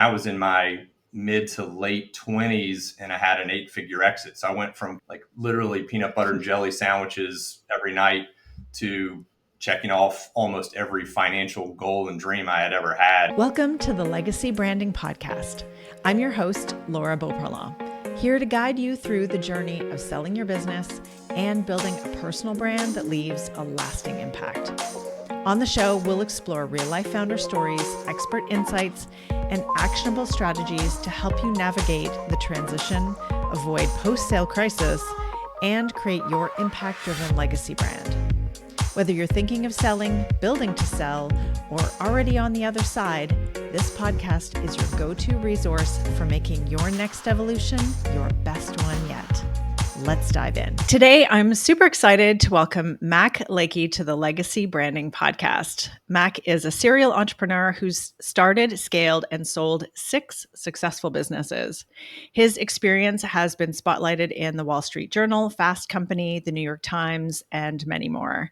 I was in my mid to late 20s and I had an 8-figure exit. So I went from like literally peanut butter and jelly sandwiches every night to checking off almost every financial goal and dream I had ever had. Welcome to the Legacy Branding Podcast. I'm your host, Laura Beauparlant, here to guide you through the journey of selling your business and building a personal brand that leaves a lasting impact. On the show, we'll explore real-life founder stories, expert insights, and actionable strategies to help you navigate the transition, avoid post-sale crisis, and create your impact-driven legacy brand. Whether you're thinking of selling, building to sell, or already on the other side, this podcast is your go-to resource for making your next evolution your best one yet. Let's dive in. Today, I'm super excited to welcome Mac Lackey to the Legacy Branding Podcast. Mac is a serial entrepreneur who's started, scaled, and sold 6 successful businesses. His experience has been spotlighted in the Wall Street Journal, Fast Company, the New York Times, and many more.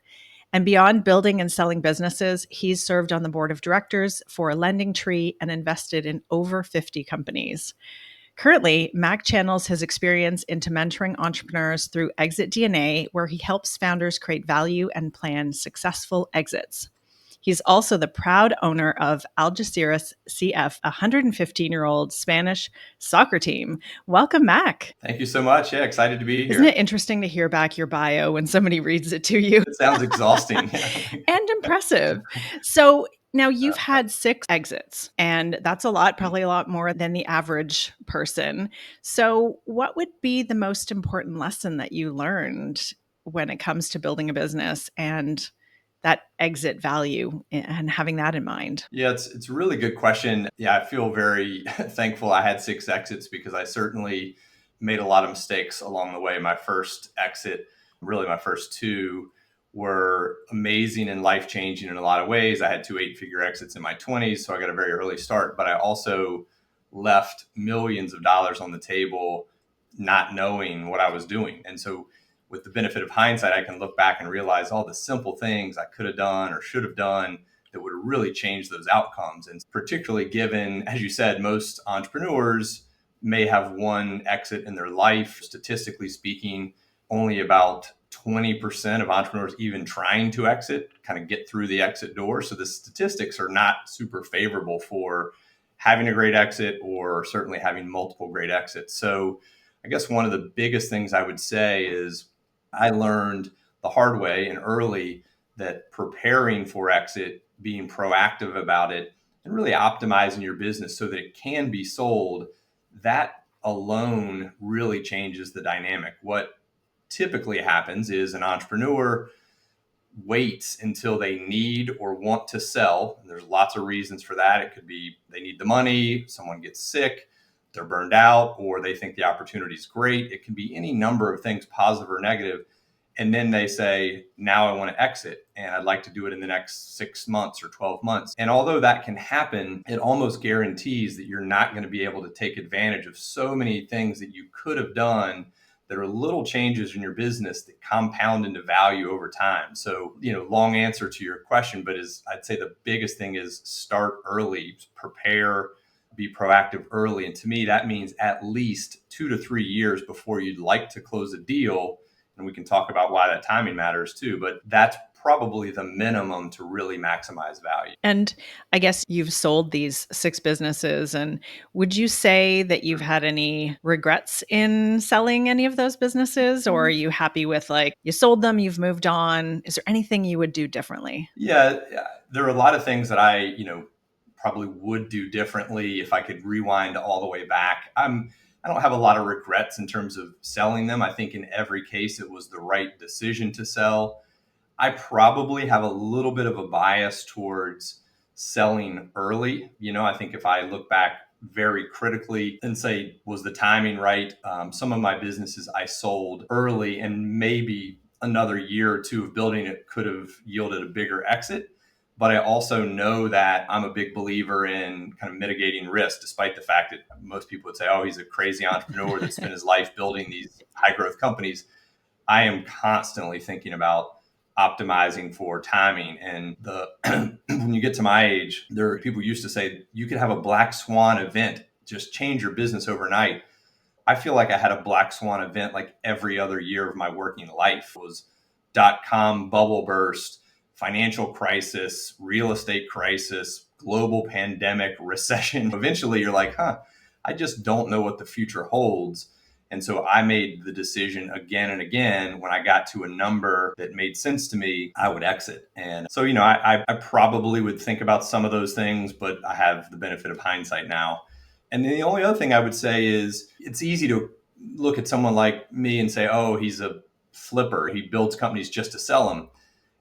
And beyond building and selling businesses, he's served on the board of directors for Lending Tree and invested in over 50 companies. Currently, Mac channels his experience into mentoring entrepreneurs through ExitDNA, where he helps founders create value and plan successful exits. He's also the proud owner of Algeciras CF, a 115-year-old Spanish soccer team. Welcome, Mac. Thank you so much. Yeah, excited to be here. Isn't it interesting to hear back your bio when somebody reads it to you? It sounds exhausting. And impressive. So now you've had 6 exits, and that's a lot, probably a lot more than the average person. So what would be the most important lesson that you learned when it comes to building a business and that exit value and having that in mind? Yeah, it's a really good question. Yeah, I feel very thankful I had 6 exits because I certainly made a lot of mistakes along the way. My first exit, really my first 2, were amazing and life-changing in a lot of ways. I had 2 8-figure exits in my 20s, so I got a very early start, but I also left millions of dollars on the table not knowing what I was doing. And so with the benefit of hindsight, I can look back and realize all the simple things I could have done or should have done that would have really changed those outcomes. And particularly given, as you said, most entrepreneurs may have one exit in their life. Statistically speaking, only about 20% of entrepreneurs even trying to exit kind of get through the exit door. So the statistics are not super favorable for having a great exit or certainly having multiple great exits. So I guess one of the biggest things I would say is I learned the hard way and early that preparing for exit, being proactive about it, and really optimizing your business so that it can be sold, that alone really changes the dynamic. What typically happens is an entrepreneur waits until they need or want to sell. And there's lots of reasons for that. It could be they need the money, someone gets sick, they're burned out, or they think the opportunity is great. It can be any number of things, positive or negative. And then they say, now I want to exit and I'd like to do it in the next 6 months or 12 months. And although that can happen, it almost guarantees that you're not going to be able to take advantage of so many things that you could have done that are little changes in your business that compound into value over time. So, long answer to your question, but I'd say the biggest thing is start early, prepare, be proactive early. And to me, that means at least 2 to 3 years before you'd like to close a deal. And we can talk about why that timing matters too, but that's probably the minimum to really maximize value. And I guess you've sold these 6 businesses. And would you say that you've had any regrets in selling any of those businesses? Or are you happy with you sold them, you've moved on? Is there anything you would do differently? Yeah, there are a lot of things that I, probably would do differently if I could rewind all the way back. I don't have a lot of regrets in terms of selling them. I think in every case, it was the right decision to sell. I probably have a little bit of a bias towards selling early. I think if I look back very critically and say, was the timing right? Some of my businesses I sold early, and maybe another year or 2 of building it could have yielded a bigger exit. But I also know that I'm a big believer in kind of mitigating risk, despite the fact that most people would say, oh, he's a crazy entrepreneur that spent his life building these high growth companies. I am constantly thinking about optimizing for timing. And when you get to my age, there are people used to say you could have a black swan event, just change your business overnight. I feel like I had a black swan event like every other year of my working life. It was .com bubble burst, financial crisis, real estate crisis, global pandemic, recession. Eventually you're like, I just don't know what the future holds. And so I made the decision again and again, when I got to a number that made sense to me, I would exit. And so, I probably would think about some of those things, but I have the benefit of hindsight now. And then the only other thing I would say is it's easy to look at someone like me and say, oh, he's a flipper. He builds companies just to sell them.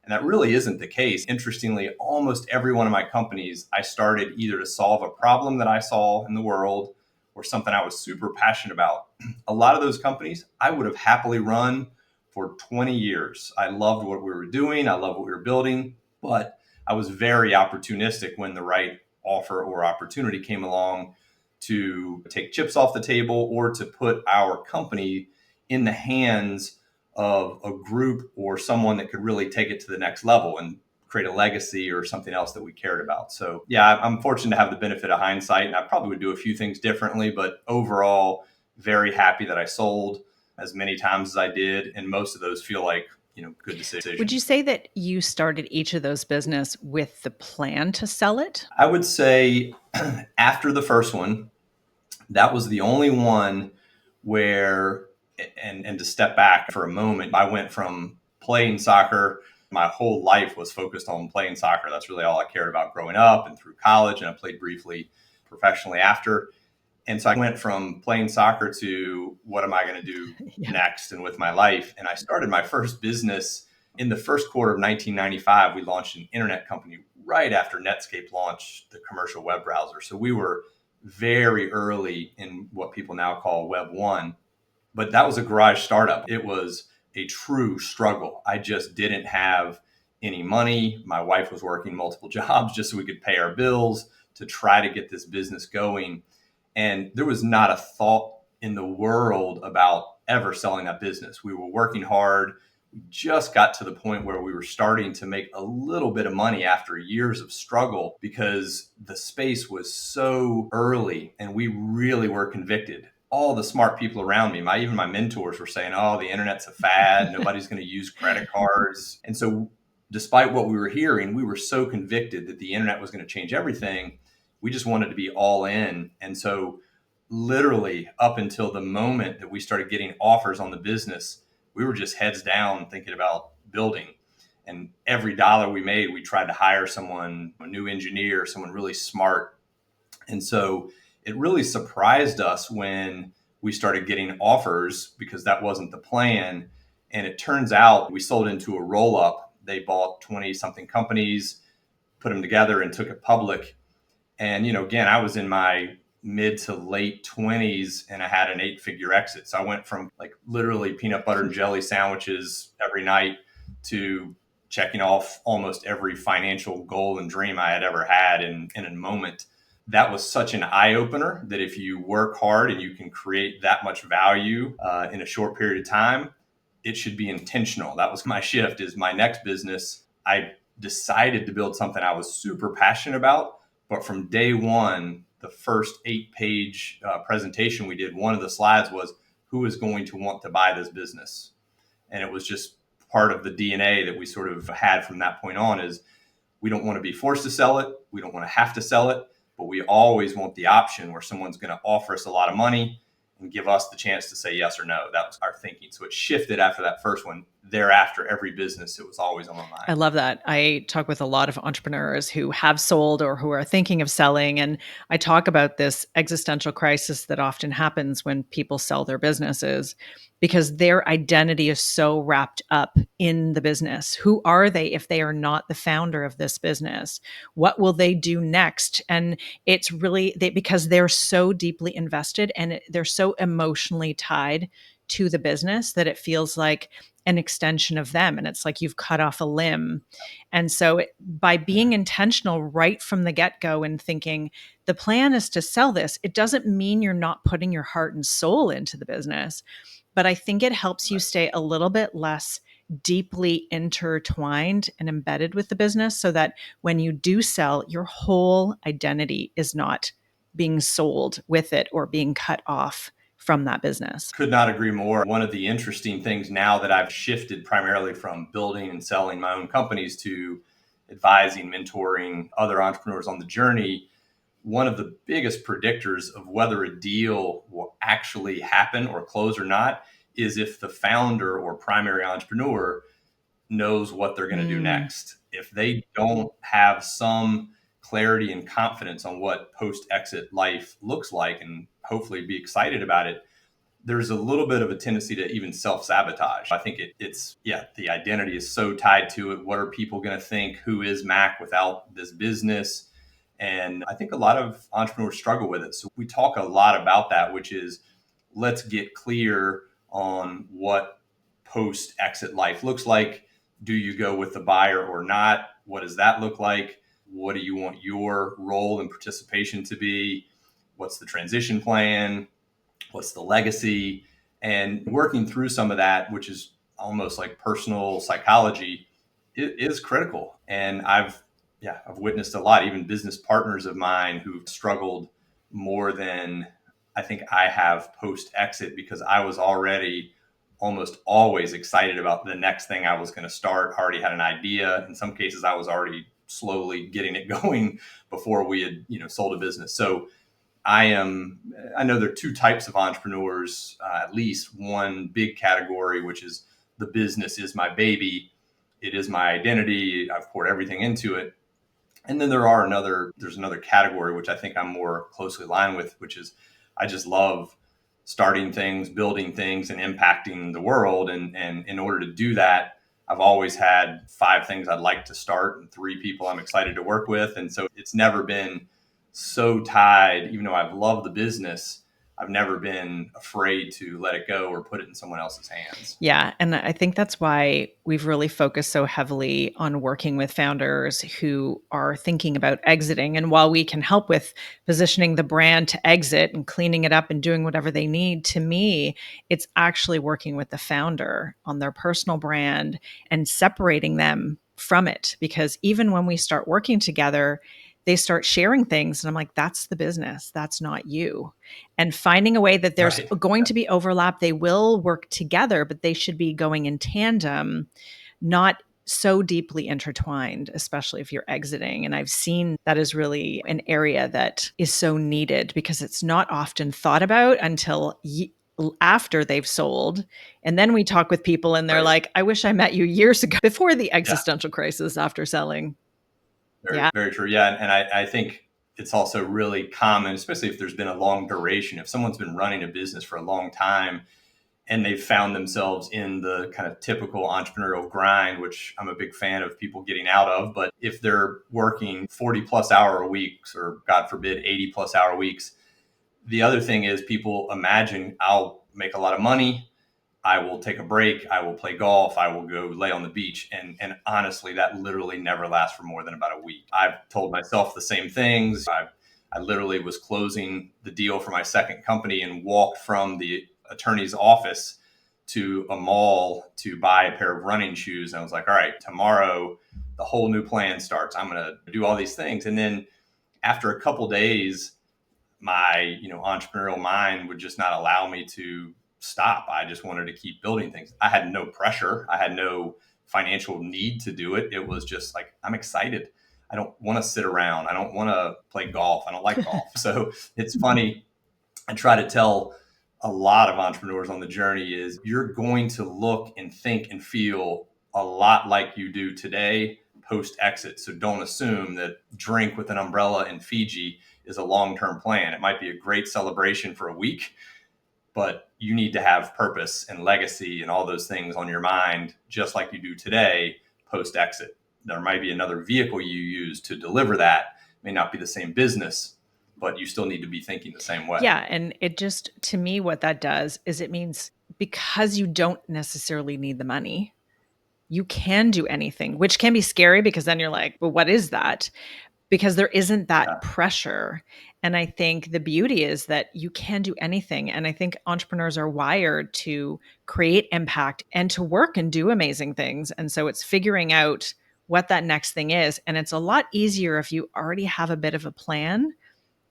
And that really isn't the case. Interestingly, almost every one of my companies, I started either to solve a problem that I saw in the world or something I was super passionate about. A lot of those companies I would have happily run for 20 years. I loved what we were doing. I loved what we were building, but I was very opportunistic when the right offer or opportunity came along to take chips off the table or to put our company in the hands of a group or someone that could really take it to the next level and create a legacy or something else that we cared about. So yeah, I'm fortunate to have the benefit of hindsight, and I probably would do a few things differently, but overall, very happy that I sold as many times as I did. And most of those feel like, good decisions. Would you say that you started each of those business with the plan to sell it? I would say after the first one, that was the only one where, and to step back for a moment, I went from playing soccer. My whole life was focused on playing soccer. That's really all I cared about growing up and through college. And I played briefly professionally after. And so I went from playing soccer to what am I going to do next and with my life? And I started my first business in the first quarter of 1995. We launched an internet company right after Netscape launched the commercial web browser. So we were very early in what people now call Web 1. But that was a garage startup. It was a true struggle. I just didn't have any money. My wife was working multiple jobs just so we could pay our bills to try to get this business going. And there was not a thought in the world about ever selling that business. We were working hard. We just got to the point where we were starting to make a little bit of money after years of struggle because the space was so early and we really were convicted. All the smart people around me, even my mentors were saying, oh, the internet's a fad. Nobody's going to use credit cards. And so despite what we were hearing, we were so convicted that the internet was going to change everything. We just wanted to be all in. And so literally up until the moment that we started getting offers on the business, we were just heads down thinking about building. And every dollar we made, we tried to hire someone, a new engineer, someone really smart. And so it really surprised us when we started getting offers because that wasn't the plan. And it turns out we sold into a roll up. They bought 20 something companies, put them together and took it public. And, again, I was in my mid to late 20s and I had an 8-figure exit. So I went from like literally peanut butter and jelly sandwiches every night to checking off almost every financial goal and dream I had ever had in a moment. That was such an eye opener that if you work hard and you can create that much value in a short period of time, it should be intentional. That was my shift. Is my next business, I decided to build something I was super passionate about. But from day one, the first 8-page presentation we did, one of the slides was who is going to want to buy this business. And it was just part of the DNA that we sort of had from that point on is we don't want to be forced to sell it. We don't want to have to sell it, but we always want the option where someone's going to offer us a lot of money and give us the chance to say yes or no. That was our thinking. So it shifted after that first one. Thereafter, every business, it was always on my mind. I love that. I talk with a lot of entrepreneurs who have sold or who are thinking of selling. And I talk about this existential crisis that often happens when people sell their businesses because their identity is so wrapped up in the business. Who are they if they are not the founder of this business? What will they do next? And it's really because they're so deeply invested and they're so emotionally tied to the business that it feels like an extension of them. And it's like you've cut off a limb. And so by being intentional right from the get-go and thinking the plan is to sell this, it doesn't mean you're not putting your heart and soul into the business. But I think it helps you stay a little bit less deeply intertwined and embedded with the business so that when you do sell, your whole identity is not being sold with it or being cut off from that business. Could not agree more. One of the interesting things now that I've shifted primarily from building and selling my own companies to advising, mentoring other entrepreneurs on the journey, one of the biggest predictors of whether a deal will actually happen or close or not is if the founder or primary entrepreneur knows what they're going to do next. If they don't have some clarity and confidence on what post exit life looks like and hopefully be excited about it, there's a little bit of a tendency to even self-sabotage. I think the identity is so tied to it. What are people going to think? Who is Mac without this business? And I think a lot of entrepreneurs struggle with it. So we talk a lot about that, which is let's get clear on what post exit life looks like. Do you go with the buyer or not? What does that look like? What do you want your role and participation to be? What's the transition plan? What's the legacy? And working through some of that, which is almost like personal psychology, it is critical. And I've witnessed a lot, even business partners of mine who've struggled more than I think I have post exit, because I was already almost always excited about the next thing I was going to start. I already had an idea. In some cases, I was already slowly getting it going before we had, sold a business. So I know there are two types of entrepreneurs, at least one big category, which is the business is my baby. It is my identity. I've poured everything into it. And then there's another category, which I think I'm more closely aligned with, which is I just love starting things, building things, and impacting the world. And in order to do that, I've always had 5 things I'd like to start and 3 people I'm excited to work with. And so it's never been so tied, even though I've loved the business, I've never been afraid to let it go or put it in someone else's hands. Yeah. And I think that's why we've really focused so heavily on working with founders who are thinking about exiting. And while we can help with positioning the brand to exit and cleaning it up and doing whatever they need, to me, it's actually working with the founder on their personal brand and separating them from it. Because even when we start working together, they start sharing things. And I'm like, that's the business. That's not you. And finding a way that there's going to be overlap. They will work together, but they should be going in tandem, not so deeply intertwined, especially if you're exiting. And I've seen that is really an area that is so needed because it's not often thought about until after they've sold. And then we talk with people and they're like, I wish I met you years ago before the existential crisis after selling. Very true. Yeah. And I think it's also really common, especially if there's been a long duration. If someone's been running a business for a long time and they've found themselves in the kind of typical entrepreneurial grind, which I'm a big fan of people getting out of. But if they're working 40 plus hour weeks, or God forbid, 80 plus hour weeks, the other thing is people imagine I'll make a lot of money. I will take a break. I will play golf. I will go lay on the beach. And honestly, that literally never lasts for more than about a week. I've told myself the same things. I literally was closing the deal for my second company and walked from the attorney's office to a mall to buy a pair of running shoes. And I was like, all right, tomorrow, the whole new plan starts. I'm going to do all these things. And then after a couple days, my entrepreneurial mind would just not allow me to stop. I just wanted to keep building things. I had no pressure. I had no financial need to do it. It was just like, I'm excited. I don't want to sit around. I don't want to play golf. I don't like golf. So it's funny. I try to tell a lot of entrepreneurs on the journey is you're going to look and think and feel a lot like you do today post exit. So don't assume that drink with an umbrella in Fiji is a long-term plan. It might be a great celebration for a week, but you need to have purpose and legacy and all those things on your mind, just like you do today post exit. There might be another vehicle you use to deliver that. It may not be the same business, but you still need to be thinking the same way. Yeah. And it just, to me, what that does is it means because you don't necessarily need the money, you can do anything, which can be scary because then you're like, well, what is that? because there isn't Yeah. that pressure. And I think the beauty is that you can do anything. And I think entrepreneurs are wired to create impact and to work and do amazing things. And so it's figuring out what that next thing is. And it's a lot easier if you already have a bit of a plan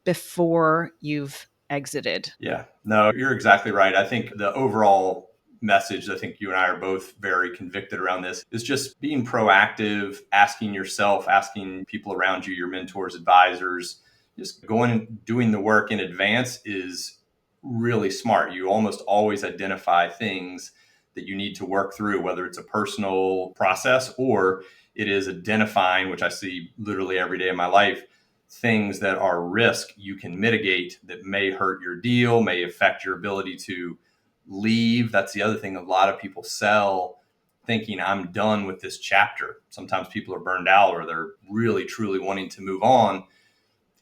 before you've exited. Yeah, no, you're exactly right. I think the overall message, I think you and I are both very convicted around this, is just being proactive, asking yourself, asking people around you, your mentors, advisors, just going and doing the work in advance is really smart. You almost always identify things that you need to work through, whether it's a personal process or it is identifying, which I see literally every day of my life, things that are risk you can mitigate that may hurt your deal, may affect your ability to leave. That's the other thing. A lot of people sell thinking I'm done with this chapter. Sometimes people are burned out or they're really truly wanting to move on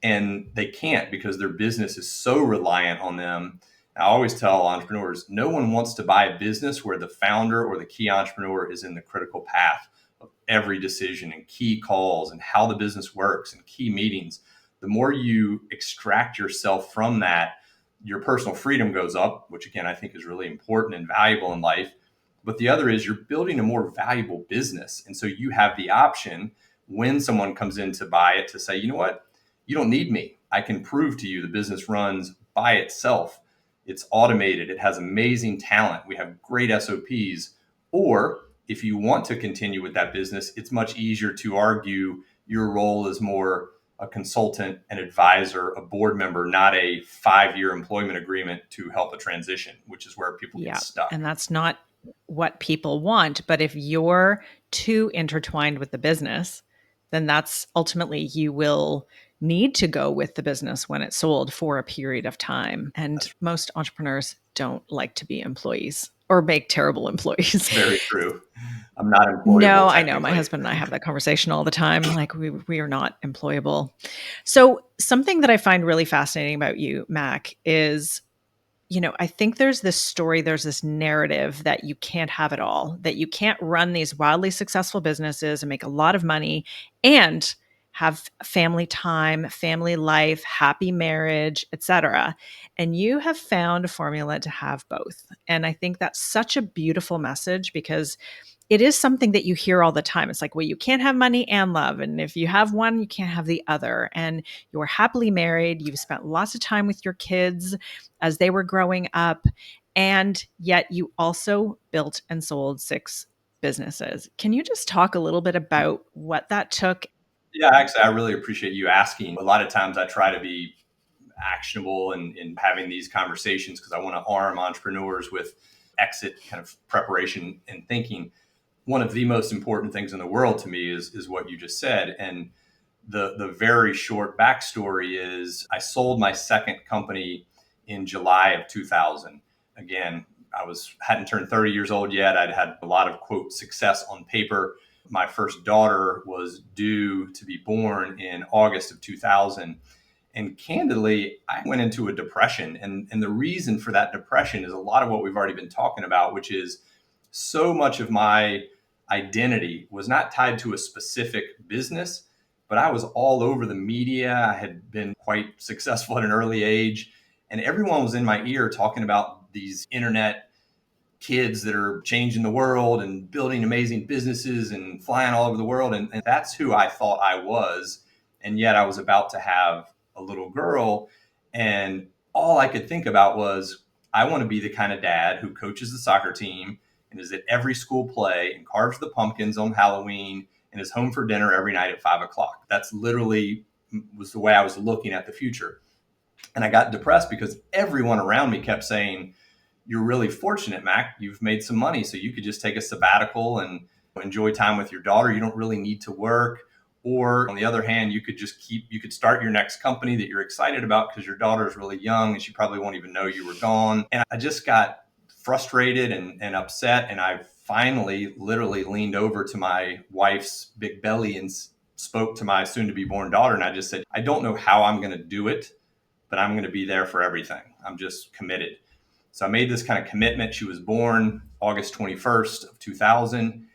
and they can't because their business is so reliant on them. I always tell entrepreneurs, no one wants to buy a business where the founder or the key entrepreneur is in the critical path of every decision and key calls and how the business works and key meetings. The more you extract yourself from that, your personal freedom goes up, which again, I think is really important and valuable in life. But the other is you're building a more valuable business. And so you have the option when someone comes in to buy it to say, you know what? You don't need me. I can prove to you the business runs by itself. It's automated. It has amazing talent. We have great SOPs. Or if you want to continue with that business, it's much easier to argue your role is more a consultant, an advisor, a board member, not a 5-year employment agreement to help a transition, which is where people get Yeah. stuck. And that's not what people want. But if you're too intertwined with the business, then that's ultimately you will need to go with the business when it's sold for a period of time. And That's most entrepreneurs don't like to be employees or make terrible employees. very true. I'm not No, employable I know. My technically. husband and I have that conversation all the time. Like we are not employable. So something that I find really fascinating about you, Mac, is I think there's this story, there's this narrative that you can't have it all, that you can't run these wildly successful businesses and make a lot of money and have family time, family life, happy marriage, etc. And you have found a formula to have both. And I think that's such a beautiful message because it is something that you hear all the time. It's like, well, you can't have money and love. And if you have one, you can't have the other. And you're happily married. You've spent lots of time with your kids as they were growing up. And yet you also built and sold 6 businesses. Can you just talk a little bit about what that took? Yeah, actually, I really appreciate you asking. A lot of times I try to be actionable in having these conversations because I want to arm entrepreneurs with exit kind of preparation and thinking. One of the most important things in the world to me is what you just said. And the very short backstory is I sold my second company in July of 2000. Again, I hadn't turned 30 years old yet. I'd had a lot of quote success on paper. My first daughter was due to be born in August of 2000. And candidly, I went into a depression. And the reason for that depression is a lot of what we've already been talking about, which is so much of my identity was not tied to a specific business, but I was all over the media. I had been quite successful at an early age, and everyone was in my ear talking about these internet kids that are changing the world and building amazing businesses and flying all over the world. And that's who I thought I was. And yet I was about to have a little girl. And all I could think about was, I want to be the kind of dad who coaches the soccer team and is at every school play and carves the pumpkins on Halloween and is home for dinner every night at 5 o'clock. That's literally was the way I was looking at the future. And I got depressed because everyone around me kept saying, you're really fortunate, Mac. You've made some money, so you could just take a sabbatical and enjoy time with your daughter. You don't really need to work. Or on the other hand, you could start your next company that you're excited about because your daughter is really young and she probably won't even know you were gone. And I just got frustrated and upset. And I finally literally leaned over to my wife's big belly and spoke to my soon to be born daughter. And I just said, I don't know how I'm going to do it, but I'm going to be there for everything. I'm just committed. So I made this kind of commitment. She was born August 21st of 2000.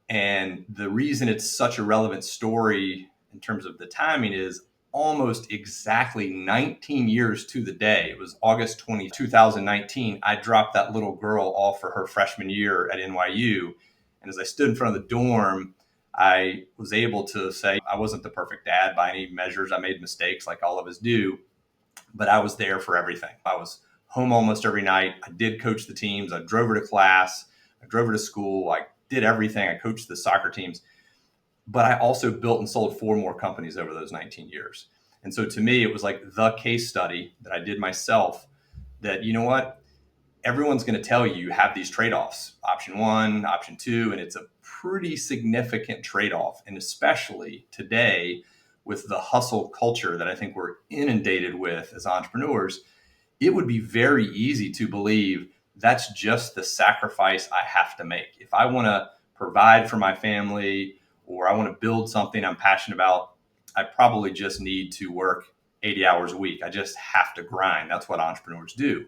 And the reason it's such a relevant story in terms of the timing is almost exactly 19 years to the day. It was August 2019. I dropped that little girl off for her freshman year at NYU. And as I stood in front of the dorm, I was able to say I wasn't the perfect dad by any measures. I made mistakes like all of us do, but I was there for everything. I was home almost every night. I did coach the teams. I drove her to class. I drove her to school. I did everything. I coached the soccer teams. But I also built and sold 4 more companies over those 19 years. And so to me, it was like the case study that I did myself that, you know what, everyone's going to tell you have these trade-offs, option 1, option 2, and it's a pretty significant trade-off. And especially today with the hustle culture that I think we're inundated with as entrepreneurs, it would be very easy to believe that's just the sacrifice I have to make. If I want to provide for my family or I want to build something I'm passionate about, I probably just need to work 80 hours a week. I just have to grind. That's what entrepreneurs do.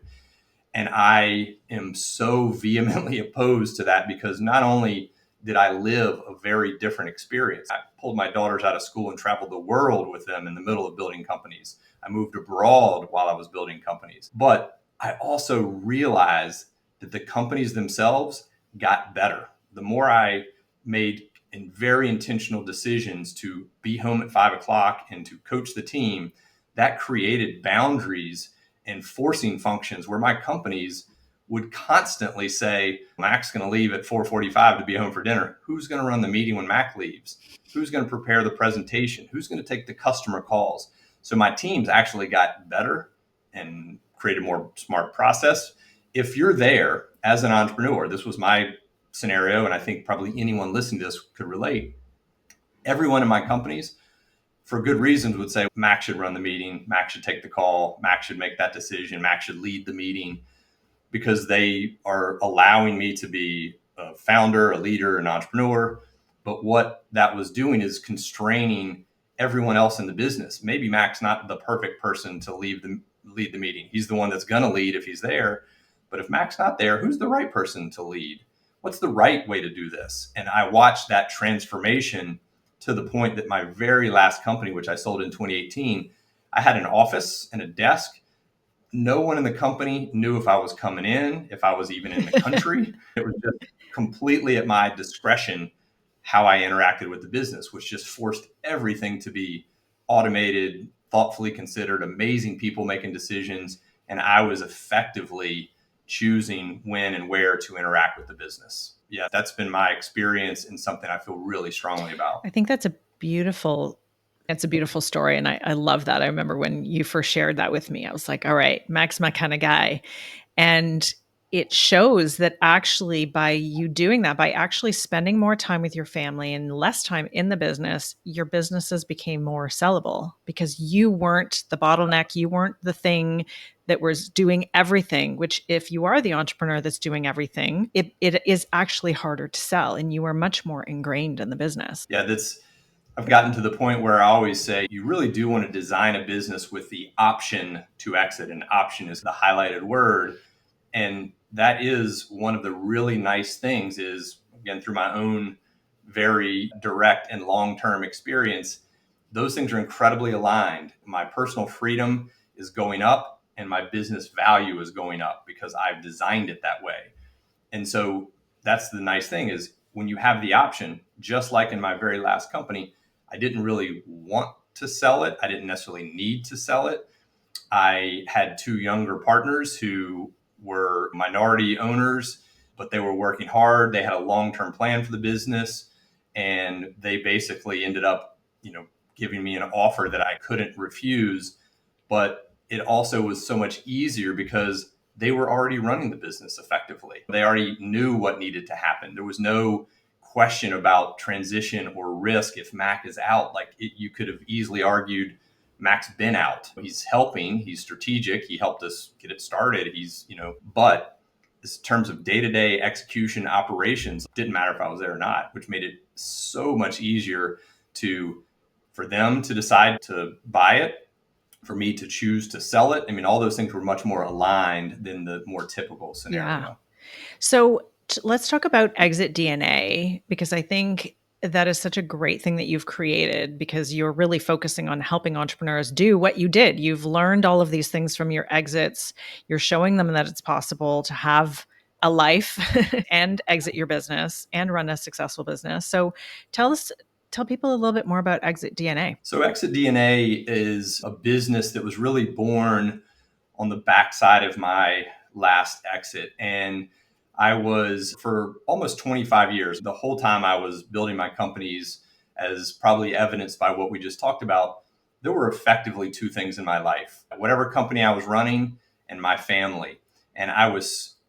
And I am so vehemently opposed to that because not only did I live a very different experience, I pulled my daughters out of school and traveled the world with them in the middle of building companies. I moved abroad while I was building companies. But I also realized that the companies themselves got better. The more I made very intentional decisions to be home at 5 o'clock and to coach the team, that created boundaries and forcing functions where my companies would constantly say, Mac's going to leave at 4:45 to be home for dinner. Who's going to run the meeting when Mac leaves? Who's going to prepare the presentation? Who's going to take the customer calls? So my teams actually got better and created a more smart process. If you're there as an entrepreneur, this was my scenario, and I think probably anyone listening to this could relate. Everyone in my companies, for good reasons, would say Mac should run the meeting, Mac should take the call, Mac should make that decision, Mac should lead the meeting, because they are allowing me to be a founder, a leader, an entrepreneur. But what that was doing is constraining everyone else in the business. Maybe Mac's not the perfect person to lead the meeting. He's the one that's going to lead if he's there. But if Mac's not there, who's the right person to lead? What's the right way to do this? And I watched that transformation to the point that my very last company, which I sold in 2018, I had an office and a desk. No one in the company knew if I was coming in, if I was even in the country. It was just completely at my discretion how I interacted with the business, which just forced everything to be automated, thoughtfully considered, amazing people making decisions. And I was effectively choosing when and where to interact with the business. Yeah, that's been my experience and something I feel really strongly about. I think it's a beautiful story. And I love that. I remember when you first shared that with me, I was like, all right, Mac's my kind of guy. And it shows that actually by you doing that, by actually spending more time with your family and less time in the business, your businesses became more sellable because you weren't the bottleneck. You weren't the thing that was doing everything, which if you are the entrepreneur that's doing everything, it is actually harder to sell and you are much more ingrained in the business. Yeah, I've gotten to the point where I always say you really do want to design a business with the option to exit. And option is the highlighted word. And that is one of the really nice things is, again, through my own very direct and long-term experience, those things are incredibly aligned. My personal freedom is going up and my business value is going up because I've designed it that way. And so that's the nice thing is when you have the option, just like in my very last company, I didn't really want to sell it. I didn't necessarily need to sell it. I had 2 younger partners who were minority owners, but they were working hard. They had a long-term plan for the business, and they basically ended up, giving me an offer that I couldn't refuse. But it also was so much easier because they were already running the business effectively. They already knew what needed to happen. There was no question about transition or risk if Mac is out. You could have easily argued Mac's been out. He's helping. He's strategic. He helped us get it started. But in terms of day-to-day execution operations, it didn't matter if I was there or not, which made it so much easier for them to decide to buy it, for me to choose to sell it. I mean, all those things were much more aligned than the more typical scenario. Yeah. So let's talk about ExitDNA, because I think that is such a great thing that you've created, because you're really focusing on helping entrepreneurs do what you did. You've learned all of these things from your exits. You're showing them that it's possible to have a life and exit your business and run a successful business. So tell people a little bit more about ExitDNA. So ExitDNA is a business that was really born on the backside of my last exit. And I was, for almost 25 years, the whole time I was building my companies, as probably evidenced by what we just talked about, there were effectively two things in my life: whatever company I was running and my family. And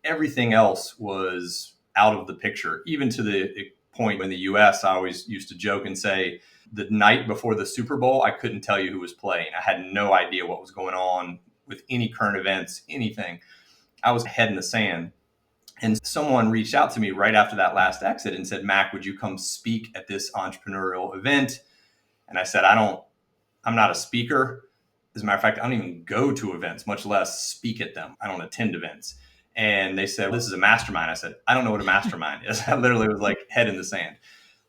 everything else was out of the picture, even to the point in the US, I always used to joke and say, the night before the Super Bowl, I couldn't tell you who was playing. I had no idea what was going on with any current events, anything. I was head in the sand. And someone reached out to me right after that last exit and said, Mac, would you come speak at this entrepreneurial event? And I said, I'm not a speaker. As a matter of fact, I don't even go to events, much less speak at them. I don't attend events. And they said, this is a mastermind. I said, I don't know what a mastermind is. I literally was like head in the sand.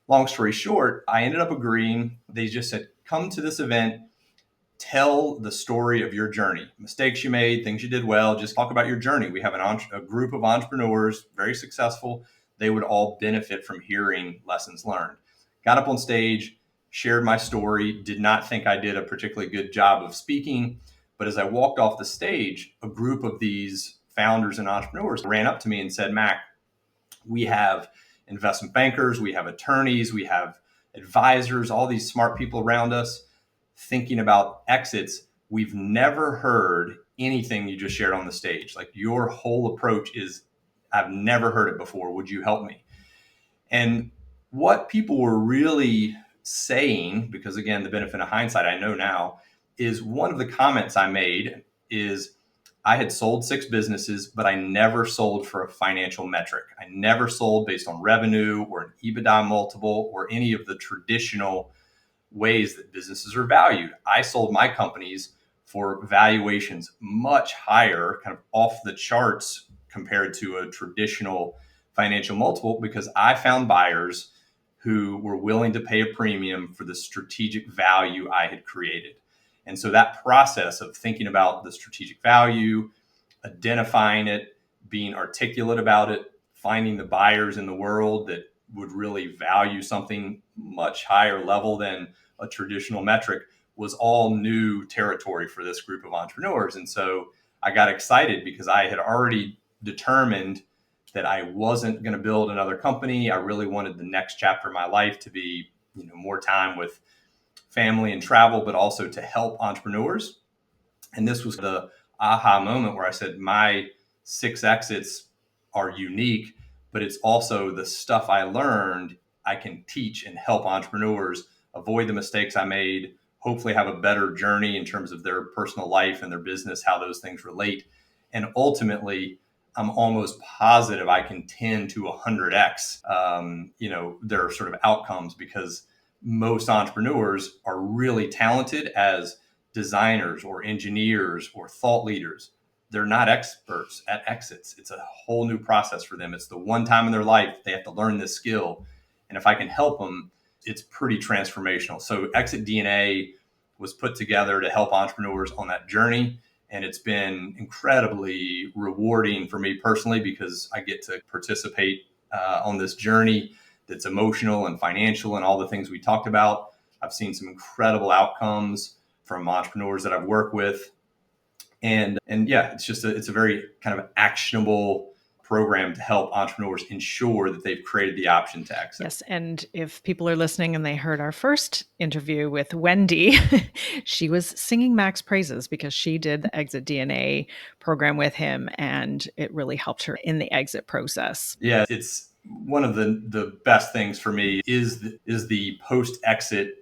Long story short, I ended up agreeing. They just said, come to this event, tell the story of your journey, mistakes you made, things you did well. Just talk about your journey. We have a group of entrepreneurs, very successful. They would all benefit from hearing lessons learned. Got up on stage, shared my story, did not think I did a particularly good job of speaking. But as I walked off the stage, a group of these founders and entrepreneurs ran up to me and said, Mac, we have investment bankers, we have attorneys, we have advisors, all these smart people around us thinking about exits. We've never heard anything you just shared on the stage. Like, your whole approach is, I've never heard it before. Would you help me? And what people were really saying, because again, the benefit of hindsight, I know now, is one of the comments I made is, I had sold 6 businesses, but I never sold for a financial metric. I never sold based on revenue or an EBITDA multiple or any of the traditional ways that businesses are valued. I sold my companies for valuations much higher, kind of off the charts compared to a traditional financial multiple, because I found buyers who were willing to pay a premium for the strategic value I had created. And so that process of thinking about the strategic value, identifying it, being articulate about it, finding the buyers in the world that would really value something much higher level than a traditional metric, was all new territory for this group of entrepreneurs. And so I got excited because I had already determined that I wasn't going to build another company. I really wanted the next chapter of my life to be, more time with family and travel, but also to help entrepreneurs. And this was the aha moment where I said, my 6 exits are unique, but it's also the stuff I learned I can teach and help entrepreneurs avoid the mistakes I made, hopefully have a better journey in terms of their personal life and their business, how those things relate. And ultimately, I'm almost positive I can 10 to 100x, their sort of outcomes, because most entrepreneurs are really talented as designers or engineers or thought leaders. They're not experts at exits. It's a whole new process for them. It's the one time in their life they have to learn this skill. And if I can help them, it's pretty transformational. So ExitDNA was put together to help entrepreneurs on that journey. And it's been incredibly rewarding for me personally, because I get to participate on this journey that's emotional and financial and all the things we talked about. I've seen some incredible outcomes from entrepreneurs that I've worked with. And yeah, it's a very kind of actionable program to help entrepreneurs ensure that they've created the option to exit. Yes. And if people are listening and they heard our first interview with Wendy, she was singing Mac's praises because she did the ExitDNA program with him, and it really helped her in the exit process. Yeah, it's one of the best things for me is the post-exit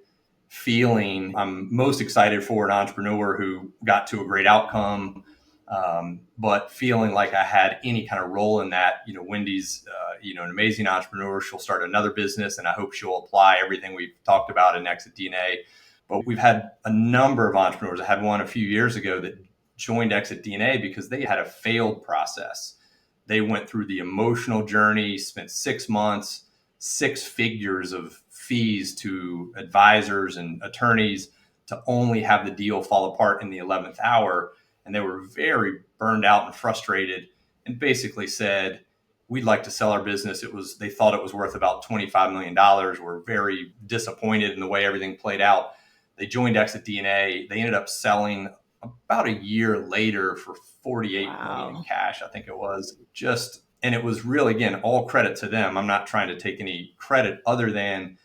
feeling. I'm most excited for an entrepreneur who got to a great outcome, but feeling like I had any kind of role in that. Wendy's, an amazing entrepreneur. She'll start another business, and I hope she'll apply everything we've talked about in ExitDNA. But we've had a number of entrepreneurs. I had one a few years ago that joined ExitDNA because they had a failed process. They went through the emotional journey, spent 6 months six figures of fees to advisors and attorneys to only have the deal fall apart in the 11th hour. And they were very burned out and frustrated and basically said, we'd like to sell our business. They thought it was worth about $25 million. We're very disappointed in the way everything played out. They joined ExitDNA. They ended up selling about a year later for 48 million in cash, I think it was. And it was really, again, all credit to them. I'm not trying to take any credit other than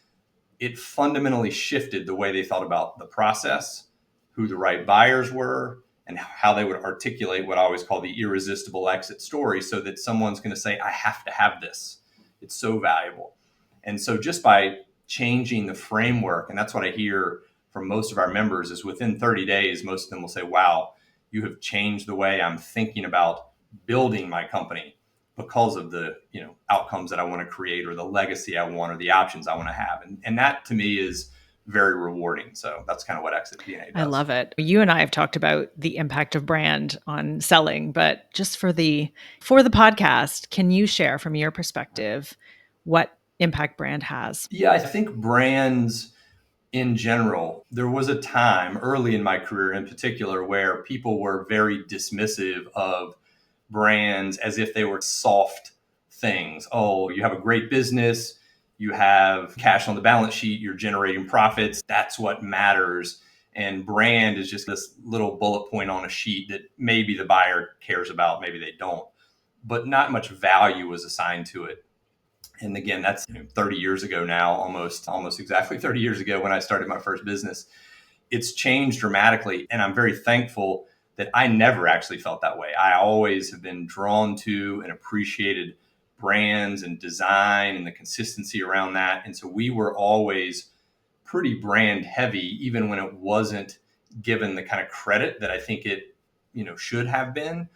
it fundamentally shifted the way they thought about the process, who the right buyers were, and how they would articulate what I always call the irresistible exit story, so that someone's going to say, I have to have this. It's so valuable. And so just by changing the framework, and that's what I hear from most of our members, is within 30 days, most of them will say, wow, you have changed the way I'm thinking about building my company because of the outcomes that I want to create, or the legacy I want, or the options I want to have. And that to me is very rewarding. So that's kind of what ExitDNA does. I love it. You and I have talked about the impact of brand on selling, but just for the podcast, can you share from your perspective what impact brand has? Yeah, I think brands in general, there was a time early in my career in particular where people were very dismissive of brands as if they were soft things. Oh, you have a great business, you have cash on the balance sheet, you're generating profits. That's what matters. And brand is just this little bullet point on a sheet that maybe the buyer cares about, maybe they don't, but not much value was assigned to it. And again, that's 30 years ago now, almost exactly 30 years ago when I started my first business. It's changed dramatically. And I'm very thankful that I never actually felt that way. I always have been drawn to and appreciated brands and design and the consistency around that. And so we were always pretty brand heavy, even when it wasn't given the kind of credit that I think it, should have been.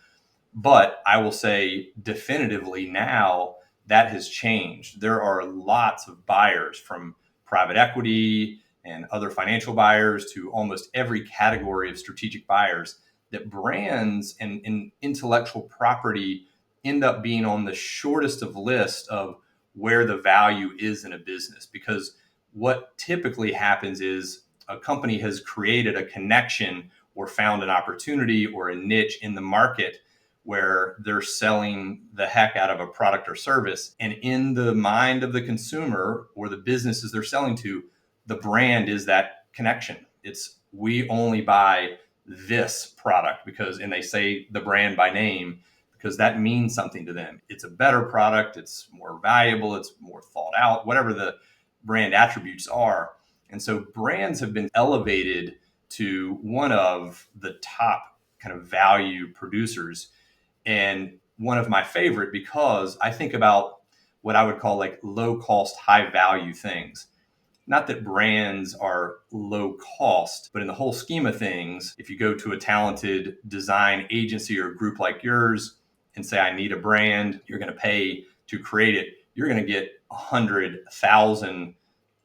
But I will say definitively now that has changed. There are lots of buyers, from private equity and other financial buyers to almost every category of strategic buyers, that brands and intellectual property end up being on the shortest of list of where the value is in a business. Because what typically happens is a company has created a connection or found an opportunity or a niche in the market where they're selling the heck out of a product or service. And in the mind of the consumer or the businesses they're selling to, the brand is that connection. It's, we only buy this product and they say the brand by name because that means something to them. It's a better product. It's more valuable. It's more thought out, whatever the brand attributes are. And so brands have been elevated to one of the top kind of value producers, and one of my favorite, because I think about what I would call like low cost, high value things. Not that brands are low cost, but in the whole scheme of things, if you go to a talented design agency or a group like yours and say, I need a brand, you're going to pay to create it. You're going to get 100,000,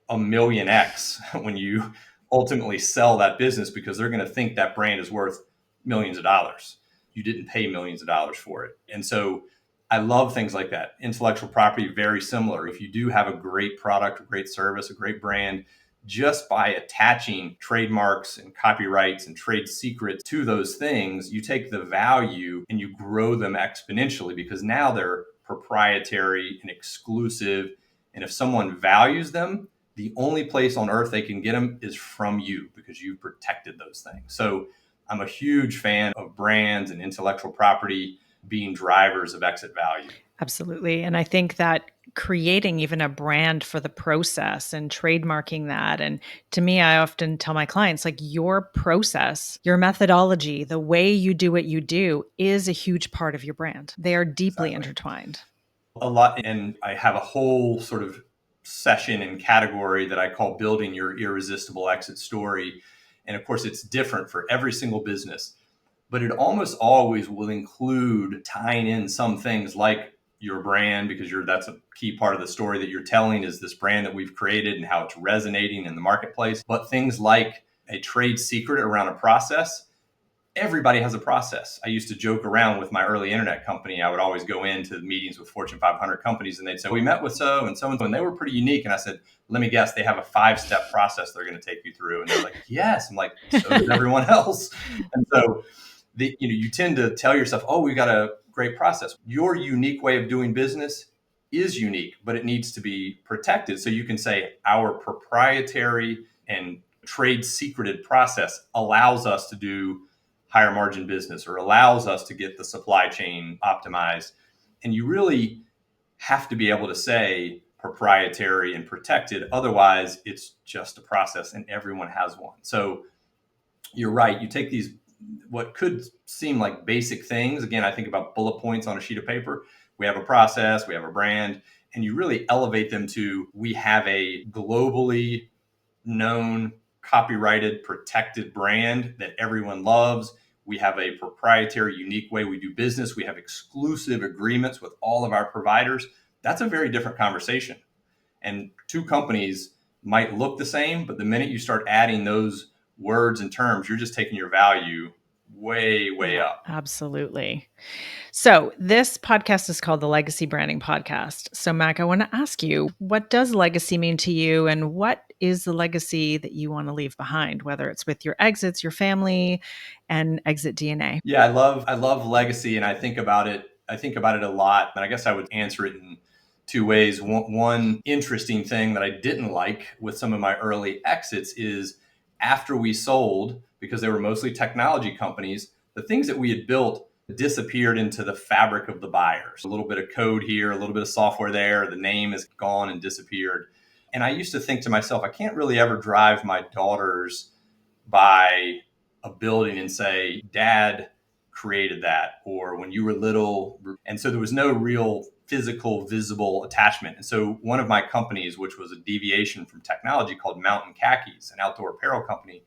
a million X when you ultimately sell that business, because they're going to think that brand is worth millions of dollars. You didn't pay millions of dollars for it. And so I love things like that. Intellectual property, very similar. If you do have a great product, a great service, a great brand, just by attaching trademarks and copyrights and trade secrets to those things, you take the value and you grow them exponentially, because now they're proprietary and exclusive. And if someone values them, the only place on earth they can get them is from you, because you've protected those things. So I'm a huge fan of brands and intellectual property being drivers of exit value. Absolutely. And I think that creating even a brand for the process and trademarking that. And to me, I often tell my clients, like, your process, your methodology, the way you do what you do is a huge part of your brand. They are deeply intertwined. A lot. And I have a whole sort of session and category that I call building your irresistible exit story. And of course, it's different for every single business, but it almost always will include tying in some things like your brand, because that's a key part of the story that you're telling, is this brand that we've created and how it's resonating in the marketplace. But things like a trade secret around a process, everybody has a process. I used to joke around with my early internet company. I would always go into meetings with Fortune 500 companies and they'd say, we met with so and so, and they were pretty unique. And I said, let me guess, they have a 5-step process they're going to take you through. And they're like, yes. I'm like, so does everyone else. And so you tend to tell yourself, oh, we've got a great process. Your unique way of doing business is unique, but it needs to be protected. So you can say our proprietary and trade secreted process allows us to do higher margin business or allows us to get the supply chain optimized. And you really have to be able to say proprietary and protected. Otherwise, it's just a process and everyone has one. So you're right. You take these, what could seem like basic things. Again, I think about bullet points on a sheet of paper. We have a process, we have a brand, and you really elevate them to, we have a globally known, copyrighted, protected brand that everyone loves. We have a proprietary, unique way we do business. We have exclusive agreements with all of our providers. That's a very different conversation. And two companies might look the same, but the minute you start adding those words and terms, you're just taking your value way up. Absolutely. So this podcast is called the Legacy Branding Podcast. So Mac, I want to ask you, what does legacy mean to you, and what is the legacy that you want to leave behind, whether it's with your exits, your family, and ExitDNA? Yeah, I love legacy, and I think about it a lot. And I guess I would answer it in two ways. One interesting thing that I didn't like with some of my early exits is after we sold, because they were mostly technology companies, the things that we had built disappeared into the fabric of the buyers. A little bit of code here, a little bit of software there, the name is gone and disappeared. And I used to think to myself, I can't really ever drive my daughters by a building and say, Dad created that, or when you were little. And so there was no real physical, visible attachment. And so one of my companies, which was a deviation from technology called Mountain Khakis, an outdoor apparel company,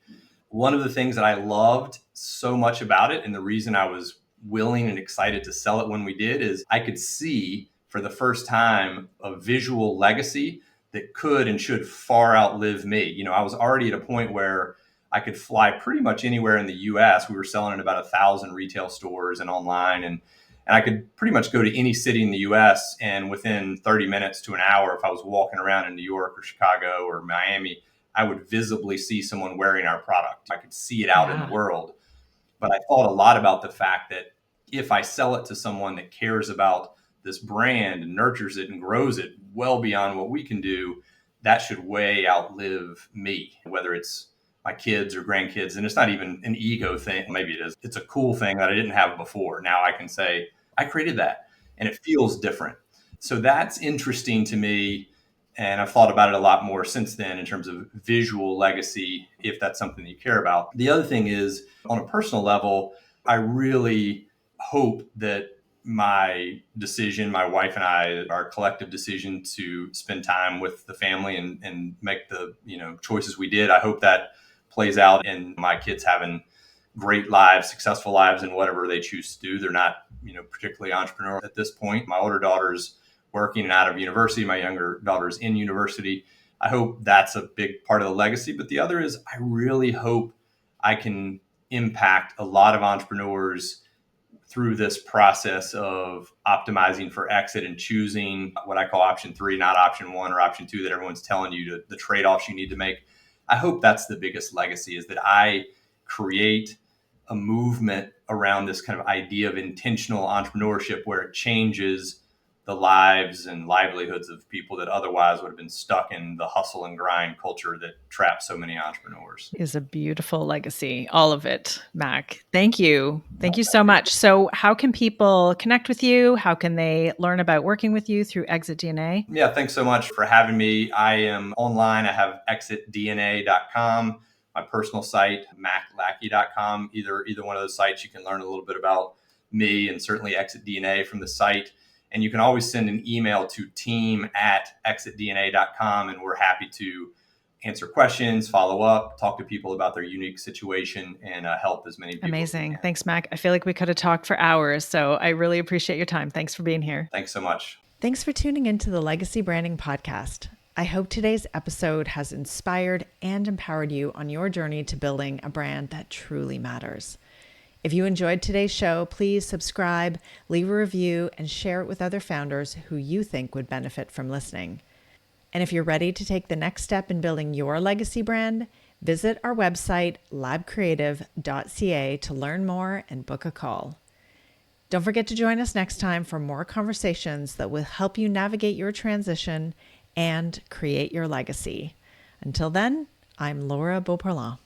one of the things that I loved so much about it, and the reason I was willing and excited to sell it when we did, is I could see for the first time a visual legacy that could and should far outlive me. I was already at a point where I could fly pretty much anywhere in the US. We were selling in about 1,000 retail stores and online. And I could pretty much go to any city in the US, and within 30 minutes to an hour, if I was walking around in New York or Chicago or Miami, I would visibly see someone wearing our product. I could see it out in the world. But I thought a lot about the fact that if I sell it to someone that cares about this brand and nurtures it and grows it well beyond what we can do, that should way outlive me, whether it's my kids or grandkids. And it's not even an ego thing. Maybe it is. It's a cool thing that I didn't have before. Now I can say, I created that, and it feels different. So that's interesting to me. And I've thought about it a lot more since then in terms of visual legacy, if that's something that you care about. The other thing is, on a personal level, I really hope that my decision, my wife and I, our collective decision to spend time with the family and make the choices we did, I hope that plays out in my kids having great lives, successful lives in whatever they choose to do. They're not, particularly entrepreneurial at this point. My older daughter's working and out of university. My younger daughter's in university. I hope that's a big part of the legacy. But the other is, I really hope I can impact a lot of entrepreneurs through this process of optimizing for exit and choosing what I call option 3, not option 1 or option 2 that everyone's telling you the trade-offs you need to make. I hope that's the biggest legacy, is that I create a movement around this kind of idea of intentional entrepreneurship where it changes the lives and livelihoods of people that otherwise would have been stuck in the hustle and grind culture that traps so many entrepreneurs. Is a beautiful legacy, all of it, Mac. Thank you. Thank you so much. So how can people connect with you? How can they learn about working with you through ExitDNA? Yeah, thanks so much for having me. I am online. I have ExitDNA.com, my personal site, MacLackey.com. Either one of those sites, you can learn a little bit about me and certainly ExitDNA from the site. And you can always send an email to team@exitdna.com, and we're happy to answer questions, follow up, talk to people about their unique situation, and help as many people. Amazing. Thanks, Mac. I feel like we could have talked for hours, so I really appreciate your time. Thanks for being here. Thanks so much. Thanks for tuning into the Legacy Branding Podcast. I hope today's episode has inspired and empowered you on your journey to building a brand that truly matters. If you enjoyed today's show, please subscribe, leave a review, and share it with other founders who you think would benefit from listening. And if you're ready to take the next step in building your legacy brand, visit our website, labcreative.ca, to learn more and book a call. Don't forget to join us next time for more conversations that will help you navigate your transition and create your legacy. Until then, I'm Laura Beauparlant.